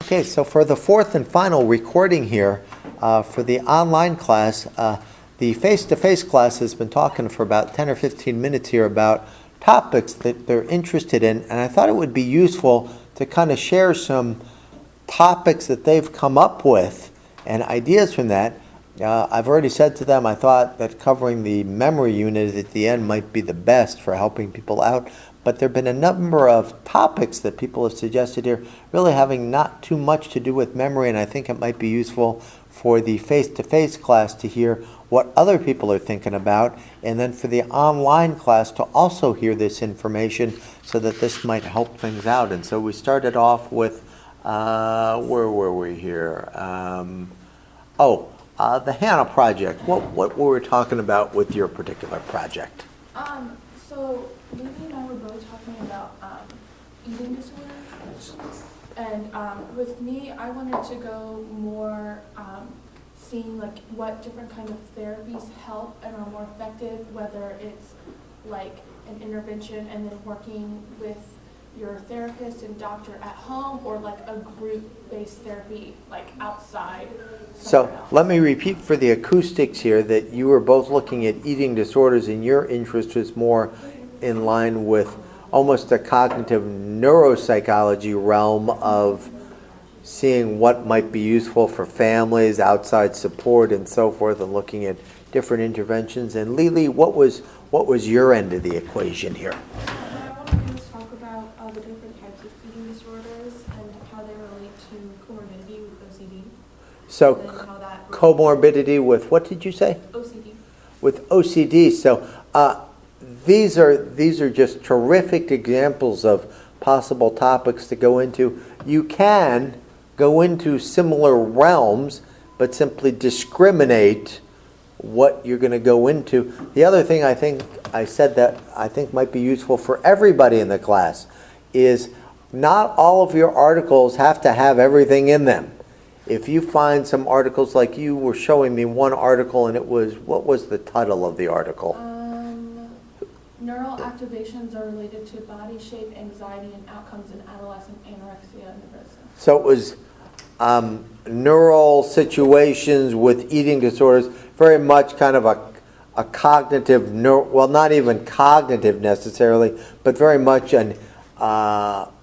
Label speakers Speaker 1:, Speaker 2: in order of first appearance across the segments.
Speaker 1: Okay, so for the fourth and final recording here, for the online class, the face-to-face class has been talking for about 10 or 15 minutes here about topics that they're interested in, and I thought it would be useful to kind of share some topics that they've come up with and ideas from that. I've already said to them I thought that covering the memory unit at the end might be the best for helping people out, but there have been a number of topics that people have suggested here really having not too much to do with memory, and I think it might be useful for the face-to-face class to hear what other people are thinking about, and then for the online class to also hear this information so that this might help things out. And so we started off with, where were we here? The HANA project. What were we talking about with your particular project?
Speaker 2: So Lily and I were both talking about eating disorders, and with me, I wanted to go more seeing like what different kind of therapies help and are more effective, whether it's like an intervention and then working with your therapist and doctor at home, or like a group-based therapy like outside.
Speaker 1: So let me repeat for the acoustics here that you were both looking at eating disorders, and your interest was more in line with almost a cognitive neuropsychology realm of seeing what might be useful for families, outside support, and so forth, and looking at different interventions. And Lily, what was your end of the equation here?
Speaker 2: I wanted to just talk about the different types of eating disorders and how they relate to comorbidity with OCD.
Speaker 1: So
Speaker 2: And then how that
Speaker 1: comorbidity with, what did you say?
Speaker 2: OCD.
Speaker 1: With OCD. So these are just terrific examples of possible topics to go into. You can go into similar realms, but simply discriminate what you're going to go into. The other thing I think might be useful for everybody in the class is not all of your articles have to have everything in them. If you find some articles, like you were showing me one article, and what was the title of the article?
Speaker 2: Neural activations are related to body shape, anxiety, and outcomes in adolescent anorexia nervosa.
Speaker 1: So it was neural situations with eating disorders, very much kind of a cognitive, not even cognitive necessarily, but very much a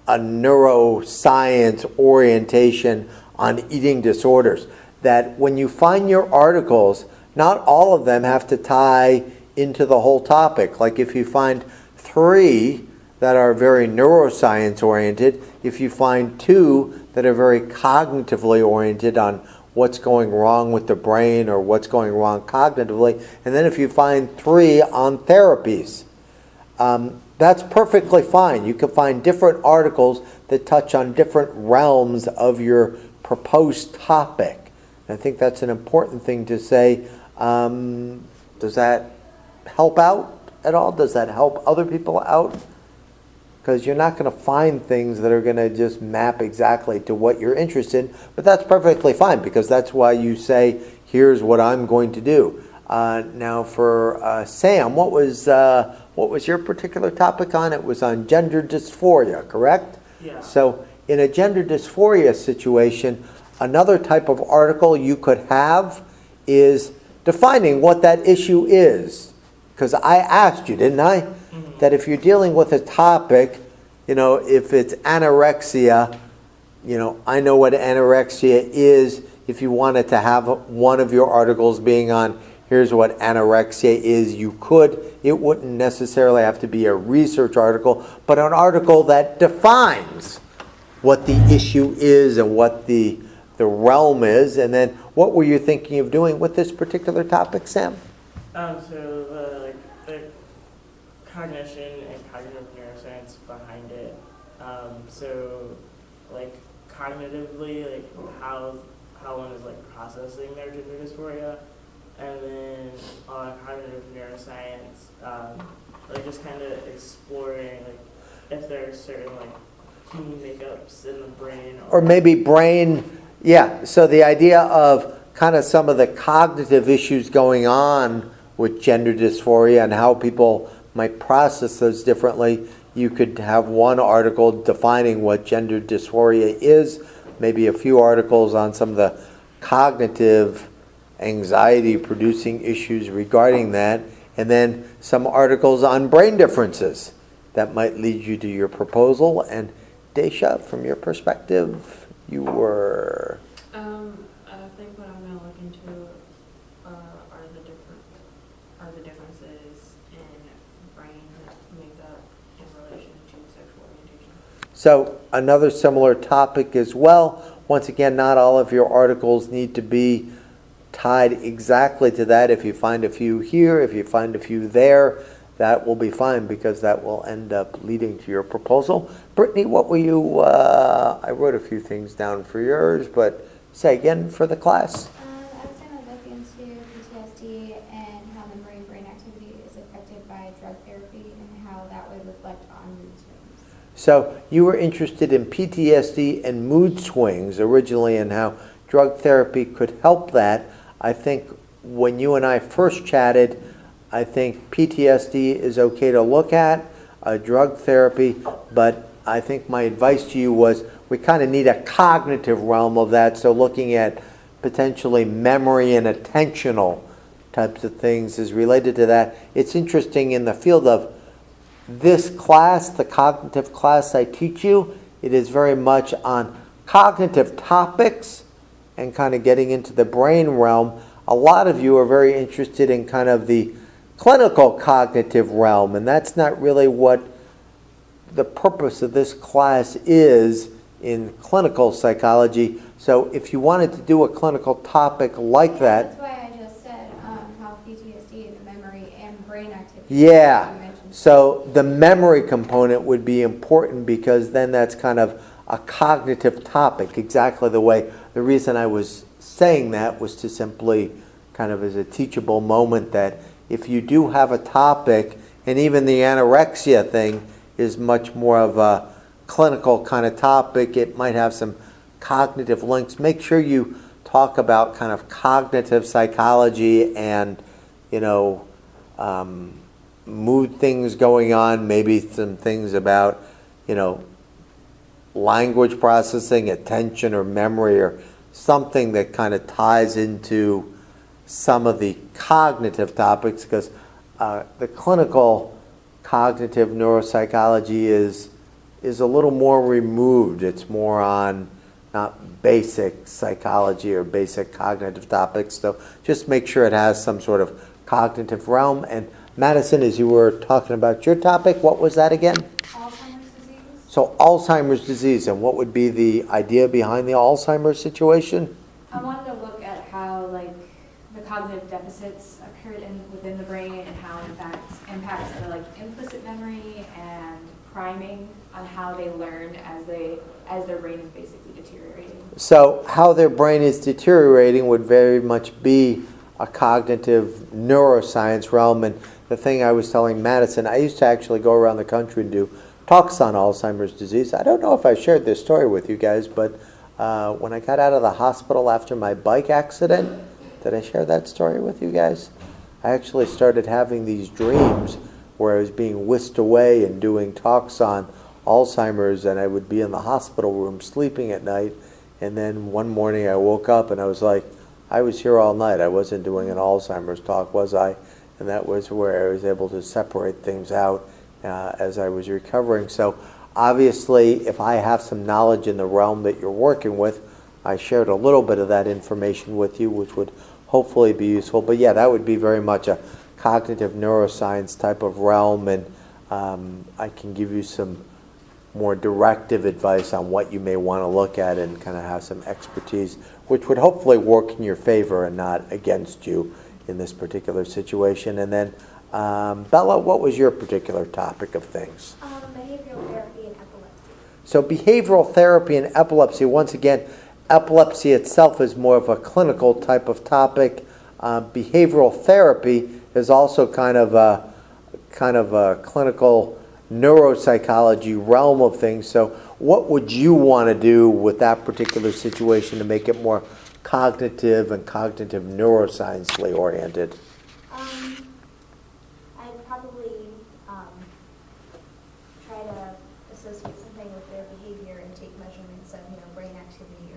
Speaker 1: neuroscience orientation on eating disorders. That when you find your articles, not all of them have to tie into the whole topic. Like if you find 3 that are very neuroscience oriented, if you find 2 that are very cognitively oriented on what's going wrong with the brain or what's going wrong cognitively, and then if you find 3 on therapies, that's perfectly fine. You can find different articles that touch on different realms of your proposed topic. And I think that's an important thing to say. Does that help out at all? Does that help other people out? Because you're not going to find things that are going to just map exactly to what you're interested in, but that's perfectly fine, because that's why you say, here's what I'm going to do. Now for Sam, what was your particular topic on? It was on gender dysphoria, correct?
Speaker 3: Yeah.
Speaker 1: So in a gender dysphoria situation, another type of article you could have is defining what that issue is. Because I asked you, didn't I? Mm-hmm. That if you're dealing with a topic, if it's anorexia, I know what anorexia is. If you wanted to have one of your articles being on, here's what anorexia is, you could. It wouldn't necessarily have to be a research article, but an article that defines what the issue is and what the realm is. And then what were you thinking of doing with this particular topic, Sam?
Speaker 3: So the cognition and cognitive neuroscience behind it. So cognitively, how one is processing their gender dysphoria, and then on cognitive neuroscience, just kind of exploring if there are certain human makeups in the brain,
Speaker 1: or maybe brain. Yeah. So the idea of kind of some of the cognitive issues going on with gender dysphoria and how people might process those differently. You could have one article defining what gender dysphoria is, maybe a few articles on some of the cognitive anxiety producing issues regarding that, and then some articles on brain differences that might lead you to your proposal. And Desha, from your perspective, you were...
Speaker 4: I think what I'm going to look into are the differences in brain makeup in relation to sexual orientation.
Speaker 1: So another similar topic as well. Once again, not all of your articles need to be tied exactly to that. If you find a few here, if you find a few there, that will be fine, because that will end up leading to your proposal. Brittany, what were you, I wrote a few things down for yours, but say again for the class.
Speaker 5: I was going to look into PTSD and how memory and brain activity is affected by drug therapy and how that would reflect on mood swings.
Speaker 1: So you were interested in PTSD and mood swings originally, and how drug therapy could help that. I think when you and I first chatted, I think PTSD is okay to look at, drug therapy, but I think my advice to you was we kind of need a cognitive realm of that, so looking at potentially memory and attentional types of things is related to that. It's interesting in the field of this class, the cognitive class I teach you, it is very much on cognitive topics and kind of getting into the brain realm. A lot of you are very interested in kind of the clinical cognitive realm, and that's not really what the purpose of this class is in clinical psychology. So if you wanted to do a clinical topic like that,
Speaker 5: That's why I just said how PTSD, the memory, and brain activity.
Speaker 1: yeah.
Speaker 5: You mentioned.
Speaker 1: So the memory component would be important, because then that's kind of a cognitive topic, exactly the reason I was saying that was to simply kind of as a teachable moment, that if you do have a topic, and even the anorexia thing is much more of a clinical kind of topic, it might have some cognitive links. Make sure you talk about kind of cognitive psychology and, mood things going on, maybe some things about, language processing, attention or memory, or something that kind of ties into some of the cognitive topics, because the clinical cognitive neuropsychology is a little more removed. It's more on not basic psychology or basic cognitive topics. So just make sure it has some sort of cognitive realm. And Madison, as you were talking about your topic, what was that again?
Speaker 5: Alzheimer's disease?
Speaker 1: So Alzheimer's disease, and what would be the idea behind the Alzheimer's situation?
Speaker 6: I wanted to look at how the cognitive deficits occurred within the brain and how it impacts the implicit memory and priming on how they learn as their brain is basically deteriorating.
Speaker 1: So how their brain is deteriorating would very much be a cognitive neuroscience realm. And the thing I was telling Madison, I used to actually go around the country and do talks on Alzheimer's disease. I don't know if I shared this story with you guys, but when I got out of the hospital after my bike accident, did I share that story with you guys? I actually started having these dreams where I was being whisked away and doing talks on Alzheimer's, and I would be in the hospital room sleeping at night, and then one morning I woke up and I was like, I was here all night. I wasn't doing an Alzheimer's talk, was I? And that was where I was able to separate things out as I was recovering. So obviously, if I have some knowledge in the realm that you're working with, I shared a little bit of that information with you, which would hopefully be useful. But yeah, that would be very much a cognitive neuroscience type of realm, and I can give you some more directive advice on what you may want to look at and kind of have some expertise, which would hopefully work in your favor and not against you in this particular situation. And then, Bella, what was your particular topic of things?
Speaker 5: Behavioral therapy and epilepsy.
Speaker 1: So behavioral therapy and epilepsy, once again, epilepsy itself is more of a clinical type of topic. Behavioral therapy is also kind of a clinical neuropsychology realm of things. So what would you want to do with that particular situation to make it more cognitive and cognitive neuroscience-ly oriented?
Speaker 7: I'd probably try to associate something with their behavior and take measurements of, brain activity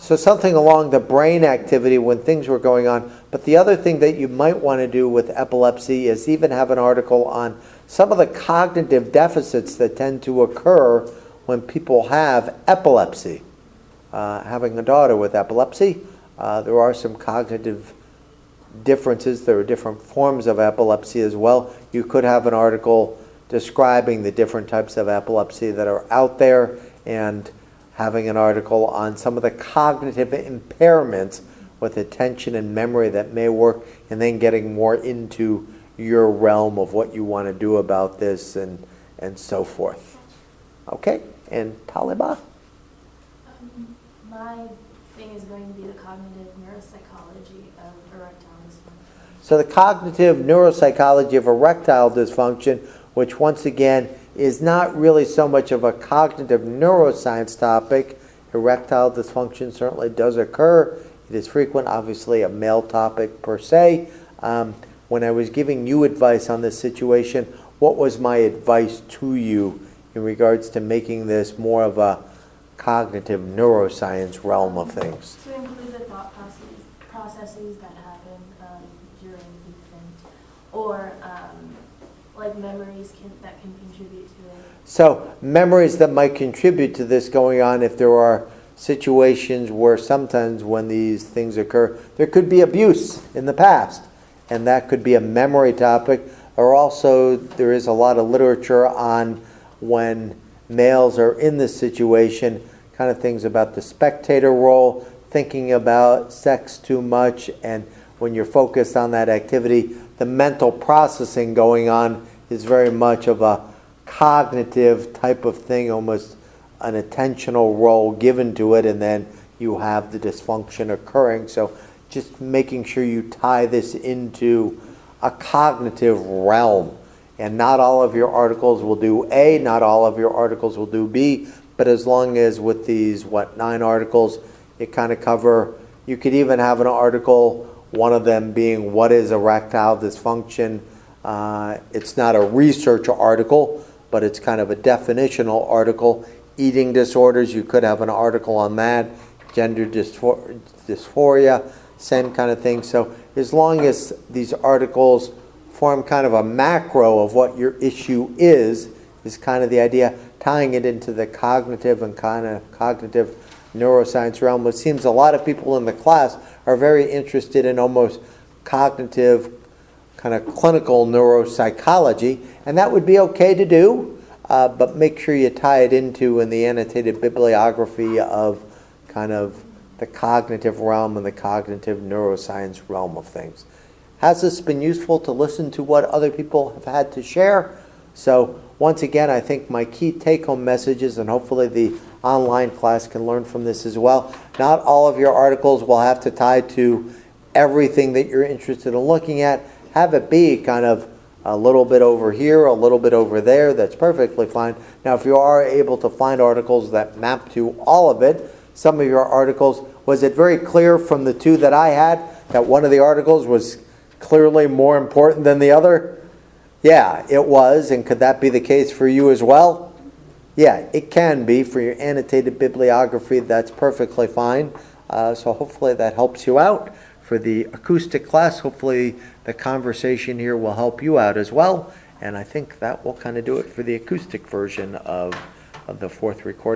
Speaker 1: So something along the brain activity when things were going on. But the other thing that you might want to do with epilepsy is even have an article on some of the cognitive deficits that tend to occur when people have epilepsy. Having a daughter with epilepsy, there are some cognitive differences. There are different forms of epilepsy as well. You could have an article describing the different types of epilepsy that are out there, and having an article on some of the cognitive impairments with attention and memory that may work, and then getting more into your realm of what you want to do about this and so forth. Okay, and Taliba?
Speaker 7: My thing is going to be the cognitive neuropsychology of erectile dysfunction.
Speaker 1: So the cognitive neuropsychology of erectile dysfunction, which once again is not really so much of a cognitive neuroscience topic. Erectile dysfunction certainly does occur. It is frequent, obviously a male topic per se. When I was giving you advice on this situation, what was my advice to you in regards to making this more of a cognitive neuroscience realm of things?
Speaker 7: To include the thought processes that happen during the event, or like memories that can contribute to it.
Speaker 1: So memories that might contribute to this going on, if there are situations where sometimes when these things occur, there could be abuse in the past, and that could be a memory topic. Or also, there is a lot of literature on when males are in this situation, kind of things about the spectator role, thinking about sex too much, and when you're focused on that activity, the mental processing going on is very much of a cognitive type of thing, almost an attentional role given to it, and then you have the dysfunction occurring. So just making sure you tie this into a cognitive realm. And not all of your articles will do A, not all of your articles will do B, but as long as with these, 9 articles, you kind of cover, you could even have an article, one of them being what is erectile dysfunction. It's not a research article, but it's kind of a definitional article. Eating disorders, you could have an article on that. Gender dysphoria, same kind of thing. So as long as these articles form kind of a macro of what your issue is kind of the idea, tying it into the cognitive and kind of cognitive neuroscience realm. It seems a lot of people in the class are very interested in almost cognitive, kind of clinical neuropsychology, and that would be okay to do, but make sure you tie it into in the annotated bibliography of kind of the cognitive realm and the cognitive neuroscience realm of things. Has this been useful to listen to what other people have had to share? So once again, I think my key take-home messages, and hopefully the online class can learn from this as well. Not all of your articles will have to tie to everything that you're interested in looking at. Have it be kind of a little bit over here, a little bit over there. That's perfectly fine. Now, if you are able to find articles that map to all of it, some of your articles, was it very clear from the 2 that I had that one of the articles was clearly more important than the other? Yeah, it was. And could that be the case for you as well? Yeah, it can be. For your annotated bibliography, that's perfectly fine. So hopefully that helps you out. For the acoustic class, hopefully the conversation here will help you out as well. And I think that will kind of do it for the acoustic version of the 4th recording.